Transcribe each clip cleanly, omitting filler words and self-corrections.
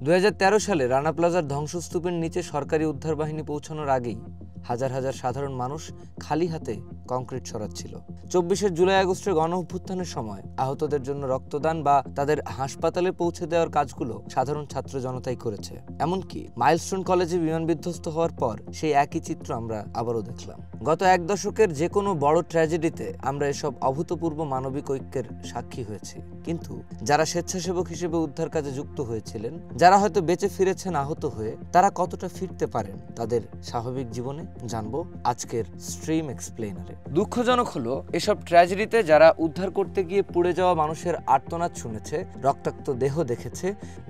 2013 সালে রানা প্লাজার ধ্বংসস্তূপের নিচে সরকারি উদ্ধার বাহিনী পৌঁছানোর আগেই হাজার হাজার সাধারণ মানুষ খালি হাতে কংক্রিট সরাচ্ছিল। 24 জুলাই আগস্টের গণ অভ্যুত্থানের সময় আহতদের জন্য রক্তদান বা তাদের হাসপাতালে পৌঁছে দেওয়ার কাজগুলো সাধারণ ছাত্র জনতাই করেছে। এমনকি মাইলস্টোন কলেজে বিমান বিধ্বস্ত হওয়ার পর সেই একই চিত্র আমরা আবারও দেখলাম। গত এক দশকের যে কোনো বড় ট্র্যাজেডিতে আমরা এসব অভূতপূর্ব মানবিক ঐক্যের সাক্ষী হয়েছি, কিন্তু যারা স্বেচ্ছাসেবক হিসেবে উদ্ধার কাজে যুক্ত হয়েছিলেন, যারা হয়তো বেঁচে ফিরেছেন আহত হয়ে, তারা কতটা ফিরতে পারেন তাদের স্বাভাবিক জীবনে, জানবো আজকের স্ট্রিম এক্সপ্লেইনারে। দুঃখজনক হলো এসব ট্র্যাজেডিতে যারা উদ্ধার করতে গিয়ে পুড়ে যাওয়া মানুষের আর্তনাদ শুনেছে, রক্তাক্ত দেহ দেখেছে,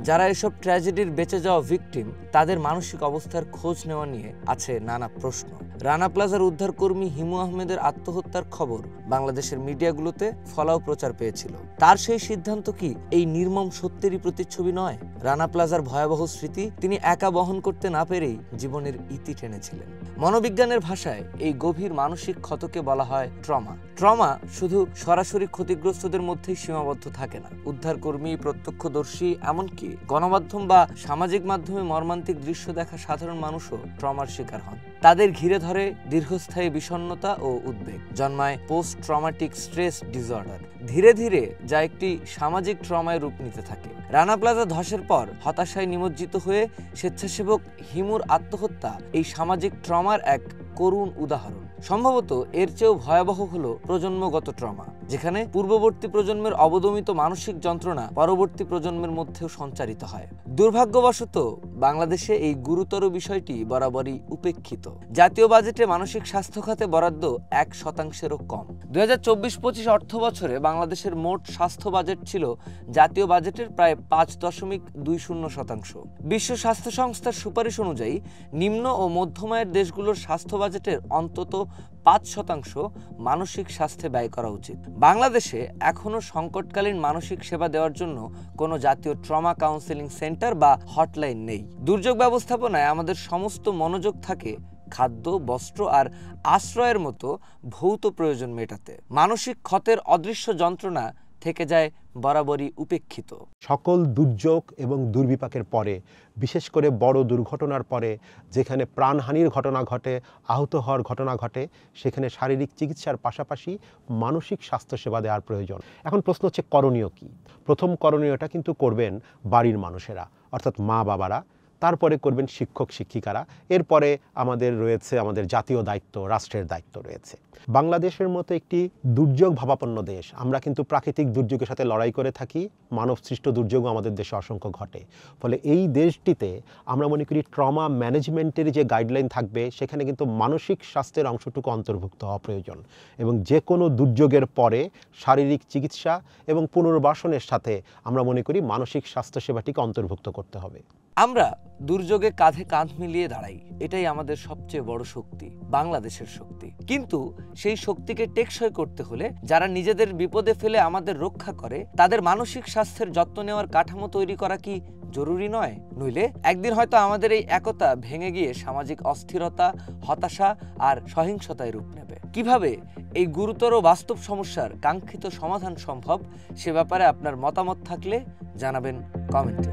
যারা এসব ট্র্যাজেডির বেঁচে যাওয়া ভিকটিম, তাদের মানসিক অবস্থার খোঁজ নেওয়া নিয়ে আছে নানা প্রশ্ন। রানা প্লাজার উদ্ধারকর্মী হিমু আহমেদের আত্মহত্যার খবর বাংলাদেশের মিডিয়াগুলোতে ফলাও প্রচার পেয়েছিল। তার সেই সিদ্ধান্ত কি এই নির্মম সত্যেরই প্রতিচ্ছবি নয়? রানা প্লাজার ভয়াবহ স্মৃতি তিনি একা বহন করতে না পেরেই জীবনের ইতি টেনেছিলেন। মনোবিজ্ঞানের ভাষায় এই গভীর মানসিক ক্ষতকে বলা হয় ট্রমা। ট্রমা শুধু সরাসরি ক্ষতিগ্রস্তদের মধ্যেই সীমাবদ্ধ থাকে না। উদ্ধারকর্মী, প্রত্যক্ষদর্শী, এমনকি গণমাধ্যম বা সামাজিক মাধ্যমে মর্মান্তিক দৃশ্য দেখা সাধারণ মানুষও ট্রমার শিকার হন। তাদের ঘিরে ধরে দীর্ঘস্থায়ী বিষণ্ণতা ও উদ্বেগ, জন্মায় পোস্ট ট্রমাটিক স্ট্রেস ডিসঅর্ডার। ধীরে ধীরে যা একটি সামাজিক ট্রমায় রূপ নিতে থাকে। রানা প্লাজা ধসের পর হতাশায় নিমজ্জিত হয়ে স্বেচ্ছাসেবক হিমুর আত্মহত্যা এই সামাজিক ট্রমার এক করুণ উদাহরণ। সম্ভবত এর চেয়েও ভয়াবহ হলো প্রজন্মগত ট্রমা, যেখানে পূর্ববর্তী প্রজন্মের অবদমিত মানসিক যন্ত্রণা পরবর্তী প্রজন্মের মধ্যেও সঞ্চারিত হয়। দুর্ভাগ্যবশত বাংলাদেশে এই গুরুতর বিষয়টি বরাবরই উপেক্ষিত। জাতীয় বাজেটে মানসিক স্বাস্থ্য খাতে বরাদ্দ 1%-ও কম। 2024-25 অর্থ বছরে বাংলাদেশের মোট স্বাস্থ্য বাজেট ছিল জাতীয় বাজেটের প্রায় 5.20%। বিশ্ব স্বাস্থ্য সংস্থার সুপারিশ অনুযায়ী নিম্ন ও মধ্যমায়ের দেশগুলোর স্বাস্থ্য বাজেটের অন্তত 5% মানসিক স্বাস্থ্যে ব্যয় করা উচিত। বাংলাদেশে এখনো সংকটকালীন মানসিক সেবা দেওয়ার জন্য কোনো জাতীয় ট্রমা কাউন্সেলিং সেন্টার বা হটলাইন নেই। দুর্যোগ ব্যবস্থাপনায় আমাদের সমস্ত মনোযোগ থাকে খাদ্য, বস্ত্র আর আশ্রয়ের মতো ভৌত প্রয়োজন মেটাতে। মানসিক ক্ষতের অদৃশ্য যন্ত্রণা থেকে যায় বরাবরই উপেক্ষিত। সকল দুর্যোগ এবং দুর্বিপাকের পরে, বিশেষ করে বড় দুর্ঘটনার পরে যেখানে প্রাণহানির ঘটনা ঘটে, আহত হওয়ার ঘটনা ঘটে, সেখানে শারীরিক চিকিৎসার পাশাপাশি মানসিক স্বাস্থ্যসেবা দেওয়ার প্রয়োজন। এখন প্রশ্ন হচ্ছে করণীয় কী? প্রথম করণীয়টা কিন্তু করবেন বাড়ির মানুষেরা, অর্থাৎ মা বাবারা, তারপরে করবেন শিক্ষক শিক্ষিকারা, এরপরে আমাদের রয়েছে আমাদের জাতীয় দায়িত্ব, রাষ্ট্রের দায়িত্ব রয়েছে। বাংলাদেশের মতো একটি দুর্যোগ ভাবাপন্ন দেশ, আমরা কিন্তু প্রাকৃতিক দুর্যোগের সাথে লড়াই করে থাকি, মানব সৃষ্ট দুর্যোগও আমাদের দেশে অসংখ্য ঘটে। ফলে এই দেশটিতে আমরা মনে করি ট্রমা ম্যানেজমেন্টের যে গাইডলাইন থাকবে, সেখানে কিন্তু মানসিক স্বাস্থ্যের অংশটুকু অন্তর্ভুক্ত হওয়া প্রয়োজন। এবং যে কোনো দুর্যোগের পরে শারীরিক চিকিৎসা এবং পুনর্বাসনের সাথে আমরা মনে করি মানসিক স্বাস্থ্যসেবাটিকে অন্তর্ভুক্ত করতে হবে। আমরা দুর্যোগে কাঁধে কাঁধ মিলিয়ে দাঁড়াই, এটাই আমাদের সবচেয়ে বড় শক্তি, বাংলাদেশের শক্তি। কিন্তু সেই শক্তিকে টেকসই করতে হলে যারা নিজেদের বিপদে ফেলে আমাদের রক্ষা করে, তাদের মানসিক স্বাস্থ্যের যত্ন নেওয়ার কাঠামো তৈরি করা কি জরুরি নয়? নইলে একদিন হয়তো আমাদের এই একতা ভেঙে গিয়ে সামাজিক অস্থিরতা, হতাশা আর সহিংসতায় রূপ নেবে। কিভাবে এই গুরুতর বাস্তব সমস্যার কাঙ্ক্ষিত সমাধান সম্ভব, সে ব্যাপারে আপনার মতামত থাকলে জানাবেন কমেন্টে।